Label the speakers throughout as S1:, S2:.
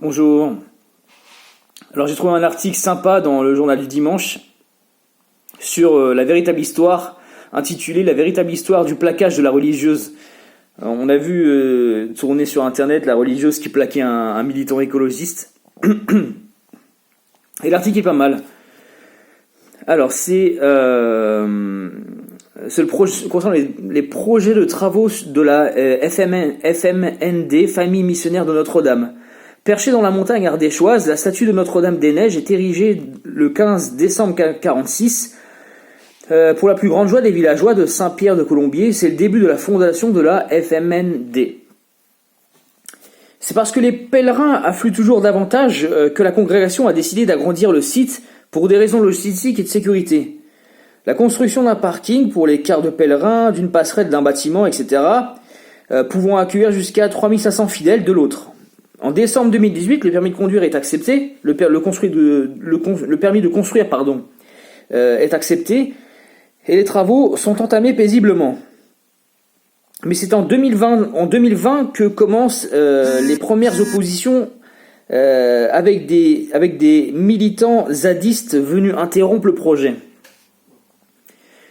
S1: Bonjour. Alors j'ai trouvé un article sympa dans le journal du dimanche sur la véritable histoire, intitulé La véritable histoire du plaquage de la religieuse. On a vu tourner sur internet la religieuse qui plaquait un militant écologiste. Et l'article est pas mal. Alors concernant les projets de travaux de la FMND, Famille missionnaire de Notre-Dame. Perchée dans la montagne ardéchoise, la statue de Notre-Dame-des-Neiges est érigée le 15 décembre 1946 pour la plus grande joie des villageois de Saint-Pierre-de-Colombier. C'est le début de la fondation de la FMND. C'est parce que les pèlerins affluent toujours davantage que la congrégation a décidé d'agrandir le site pour des raisons logistiques et de sécurité. La construction d'un parking pour les cars de pèlerins, d'une passerelle, d'un bâtiment, etc., pouvant accueillir jusqu'à 3500 fidèles de l'autre. En décembre 2018, le permis de conduire est accepté, le permis de construire est accepté, et les travaux sont entamés paisiblement. Mais c'est en 2020 que commencent les premières oppositions avec des militants zadistes venus interrompre le projet.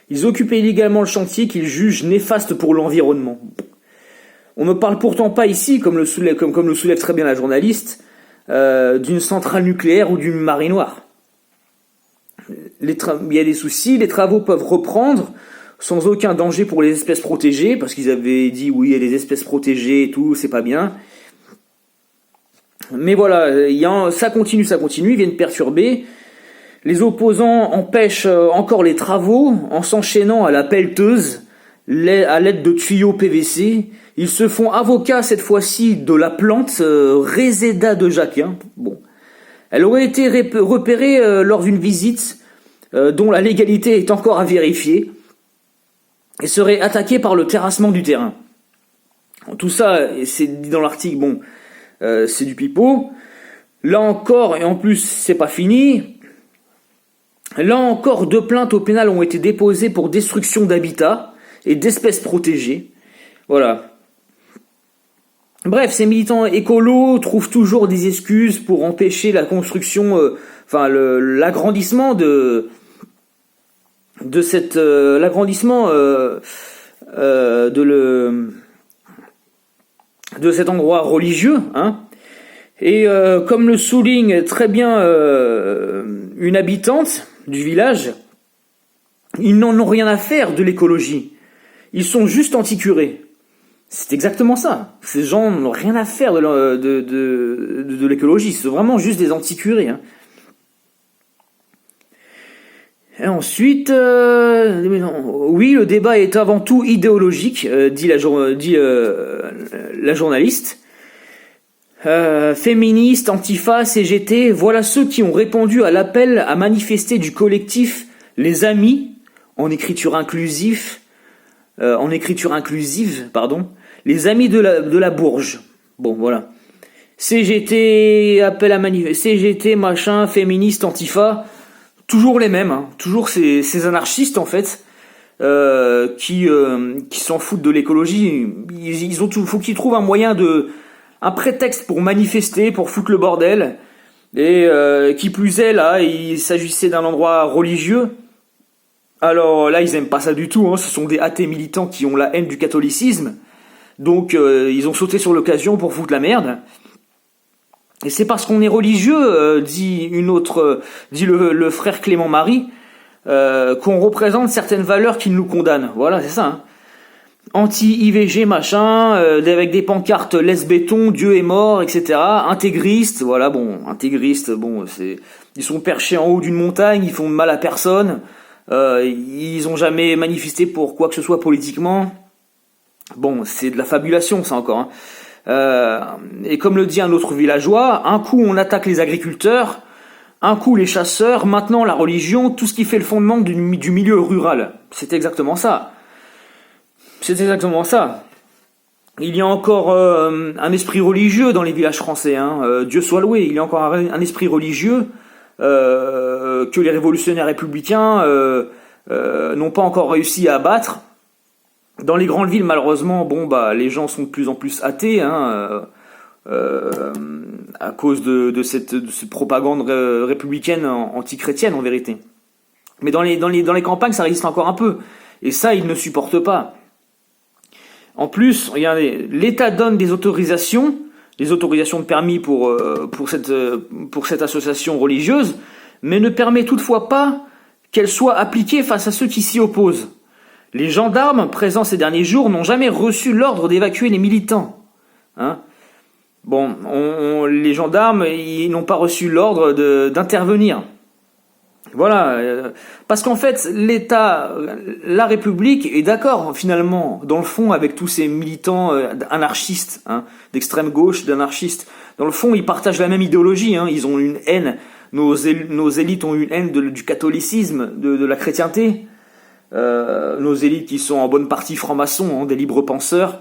S1: Ils occupaient illégalement le chantier qu'ils jugent néfaste pour l'environnement. On ne parle pourtant pas ici, comme le soulève très bien la journaliste, d'une centrale nucléaire ou d'une marinoire. Il y a des soucis, les travaux peuvent reprendre sans aucun danger pour les espèces protégées, parce qu'ils avaient dit oui, il y a des espèces protégées et tout, c'est pas bien. Mais voilà, ça continue, ils viennent perturber. Les opposants empêchent encore les travaux en s'enchaînant à la pelleteuse, à l'aide de tuyaux PVC. Ils se font avocats cette fois-ci de la plante Reseda de Jacquin. Bon, elle aurait été repérée lors d'une visite dont la légalité est encore à vérifier et serait attaquée par le terrassement du terrain. Tout ça, c'est dit dans l'article. Bon, c'est du pipeau. Là encore, et en plus, c'est pas fini. Là encore, 2 plaintes au pénal ont été déposées pour destruction d'habitats et d'espèces protégées. Voilà. Bref, ces militants écolos trouvent toujours des excuses pour empêcher la construction, l'agrandissement de cet endroit religieux, hein. Et comme le souligne très bien une habitante du village, ils n'en ont rien à faire de l'écologie. Ils sont juste anti-curés. C'est exactement ça. Ces gens n'ont rien à faire de l'écologie. C'est vraiment juste des anti-curés, hein. Et ensuite, oui, le débat est avant tout idéologique, dit la journaliste. Féministes, Antifa, CGT, voilà ceux qui ont répondu à l'appel à manifester du collectif Les Amis, en écriture inclusive, les Amis de la Bourge. Bon, voilà. CGT, appel à manifester, CGT, machin, féministe, Antifa, toujours les mêmes, hein. Toujours ces anarchistes, en fait, qui s'en foutent de l'écologie. Faut qu'ils trouvent un prétexte pour manifester, pour foutre le bordel. Et qui plus est, là, il s'agissait d'un endroit religieux. Alors là, ils aiment pas ça du tout, hein. Ce sont des athées militants qui ont la haine du catholicisme. Donc ils ont sauté sur l'occasion pour foutre la merde. Et c'est parce qu'on est religieux, dit le frère Clément Marie, qu'on représente certaines valeurs qui nous condamnent. Voilà, c'est ça, hein. Anti-IVG, machin, avec des pancartes laisse béton, Dieu est mort, etc. Intégristes, voilà, ils sont perchés en haut d'une montagne, ils font de mal à personne, ils ont jamais manifesté pour quoi que ce soit politiquement. Bon, c'est de la fabulation, ça encore, hein. Et comme le dit un autre villageois, un coup on attaque les agriculteurs, un coup les chasseurs, maintenant la religion, tout ce qui fait le fondement du milieu rural. C'est exactement ça. Il y a encore un esprit religieux dans les villages français, hein. Dieu soit loué, il y a encore un esprit religieux que les révolutionnaires républicains n'ont pas encore réussi à abattre. Dans les grandes villes, malheureusement, les gens sont de plus en plus athées, hein. à cause de cette propagande républicaine anti-chrétienne en vérité. Mais dans les campagnes, ça résiste encore un peu. Et ça, ils ne supportent pas. En plus, regardez, l'État donne des autorisations de permis pour cette association religieuse, mais ne permet toutefois pas qu'elle soit appliquée face à ceux qui s'y opposent. Les gendarmes présents ces derniers jours n'ont jamais reçu l'ordre d'évacuer les militants. Hein? Bon, les gendarmes, ils n'ont pas reçu l'ordre d'intervenir. Voilà, parce qu'en fait, l'État, la République est d'accord finalement, dans le fond, avec tous ces militants anarchistes, hein, d'extrême gauche, d'anarchistes. Dans le fond, ils partagent la même idéologie, hein, ils ont une haine, nos élites ont une haine du catholicisme, de la chrétienté. Nos élites qui sont en bonne partie francs-maçons, hein, des libres penseurs,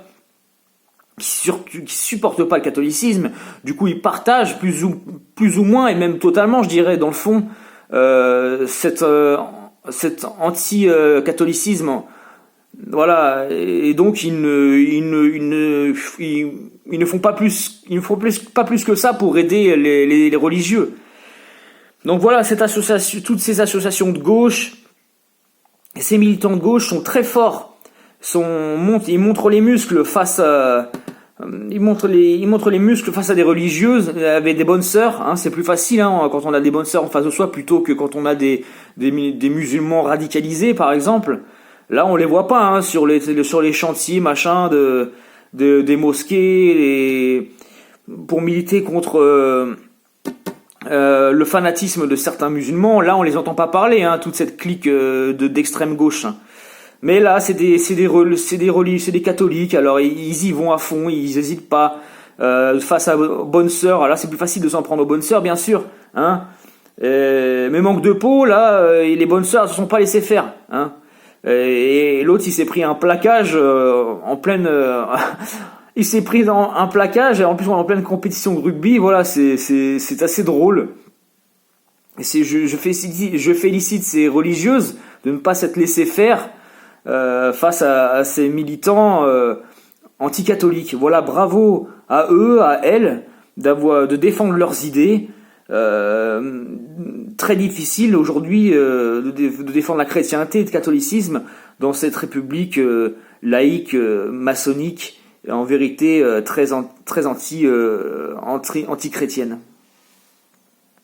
S1: qui supportent pas le catholicisme. Du coup, ils partagent plus ou moins, et même totalement, je dirais, dans le fond, cet anti-catholicisme, voilà, et donc ils ne font pas plus que ça pour aider les religieux. Donc voilà, toutes ces associations de gauche, ces militants de gauche sont très forts, ils montrent les muscles face à Ils montrent les muscles face à des religieuses avec des bonnes sœurs, hein, c'est plus facile hein, quand on a des bonnes sœurs en face de soi plutôt que quand on a des musulmans radicalisés par exemple. Là on les voit pas hein, sur les chantiers machin des mosquées pour militer contre le fanatisme de certains musulmans. Là on les entend pas parler hein, toute cette clique d'extrême gauche. Hein. Mais là, c'est des catholiques, alors ils y vont à fond, ils hésitent pas, face à bonnes sœurs. Alors là, c'est plus facile de s'en prendre aux bonnes sœurs, bien sûr, hein. Mais manque de peau, là, les bonnes sœurs ne se sont pas laissées faire, hein. Et l'autre, il s'est pris un plaquage, en pleine, il s'est pris dans un plaquage, et en plus, en pleine compétition de rugby, voilà, c'est assez drôle. Et je félicite ces religieuses de ne pas s'être laissées faire, face à ces militants anticatholiques. Voilà, bravo à eux, à elles, de défendre leurs idées. Très difficile aujourd'hui de défendre la chrétienté et le catholicisme dans cette république laïque, maçonnique, en vérité très anti-chrétienne.